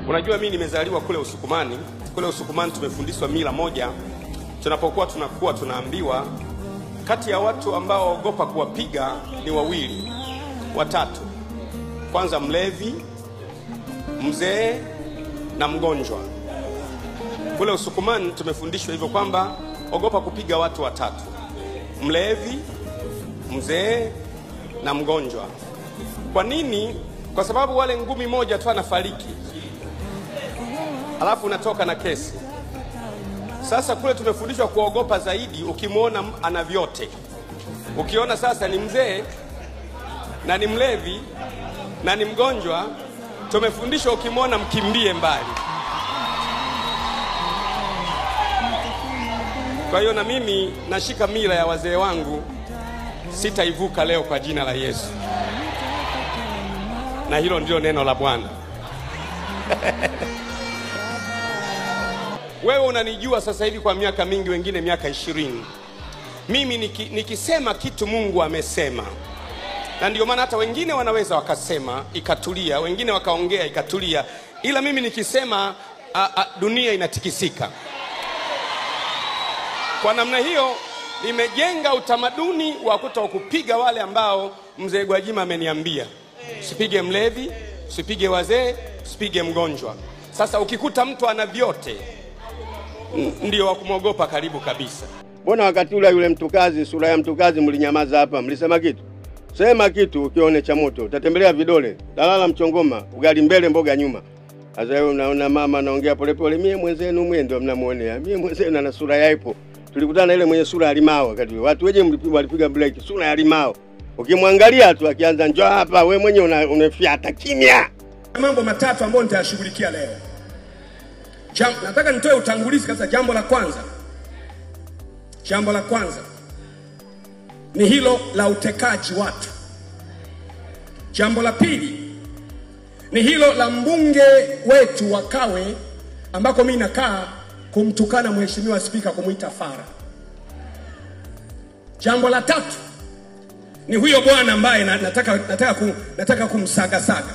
Unajua mimi nimezaliwa kule Usukumani. Kule Usukumani tumefundishwa mila moja. Tunapokuwa tunakuwa tunaambiwa kati ya watu ambao waogopa kuwapiga ni wawili, watatu. Kwanza mlevi, mzee na mgonjwa. Kule Usukumani tumefundishwa hivyo kwamba ogopa kupiga watu watatu: mlevi, mzee na mgonjwa. Kwa nini? Kwa sababu wale ngumi moja tu anafariki, alafu unatoka na kesi. Sasa kule tumefundishwa kuogopa zaidi ukimwona ana vyote. Ukiona sasa ni mzee na ni mlevi na ni mgonjwa, tumefundishwa ukimwona mkimbie mbali. Kwa hiyo na mimi nashika mila ya wazee wangu, sitaivuka leo kwa jina la Yesu. Na hilo ndio neno la Bwana. Wewe unanijua sasa hivi kwa miaka mingi, wengine miaka 20. Mimi nikisema kitu Mungu amesema. Na ndio maana hata wengine wanaweza wakasema ikatulia, wengine wakaongea ikatulia, ila mimi nikisema dunia inatikisika. Kwa namna hiyo nimejenga utamaduni wa kutokupiga wale ambao Mzee Gwajima ameniambia. Usipige mlevi, usipige wazee, usipige mgonjwa. Sasa ukikuta mtu ana vyote, ndio wa kumogopa karibu kabisa. Mbona wakati ule yule mtukazi, sura ya mtukazi mlinyamaza hapa? Mlisema kitu? Sema kitu ukione cha moto. Utatembelea vidole. Dalala mchongoma, ugali mbele mboga nyuma. Sasa wewe unaona mama anaongea polepole, mie mwenzenu mwendo mnamuonea. Mie mwenzenu ana sura yaipo. Tulikutana ile mwenye sura ya limao wakati watu wengi walipiga break, sura ya limao. Ukimwangalia tu akianza njoo hapa, wewe mwenye unafiata kimya. Mambo matatu ambayo nitayashughulikia leo. Nataka nitoe utangulizi kabisa. Jambo la kwanza ni hilo la utekaji watu. Jambo la pili ni hilo la mbunge wetu wa Kawe ambako mimi nakaa kumtukana mheshimiwa spika, kumuita fara. Jambo la tatu ni huyo bwana ambaye nataka kumsaga saga.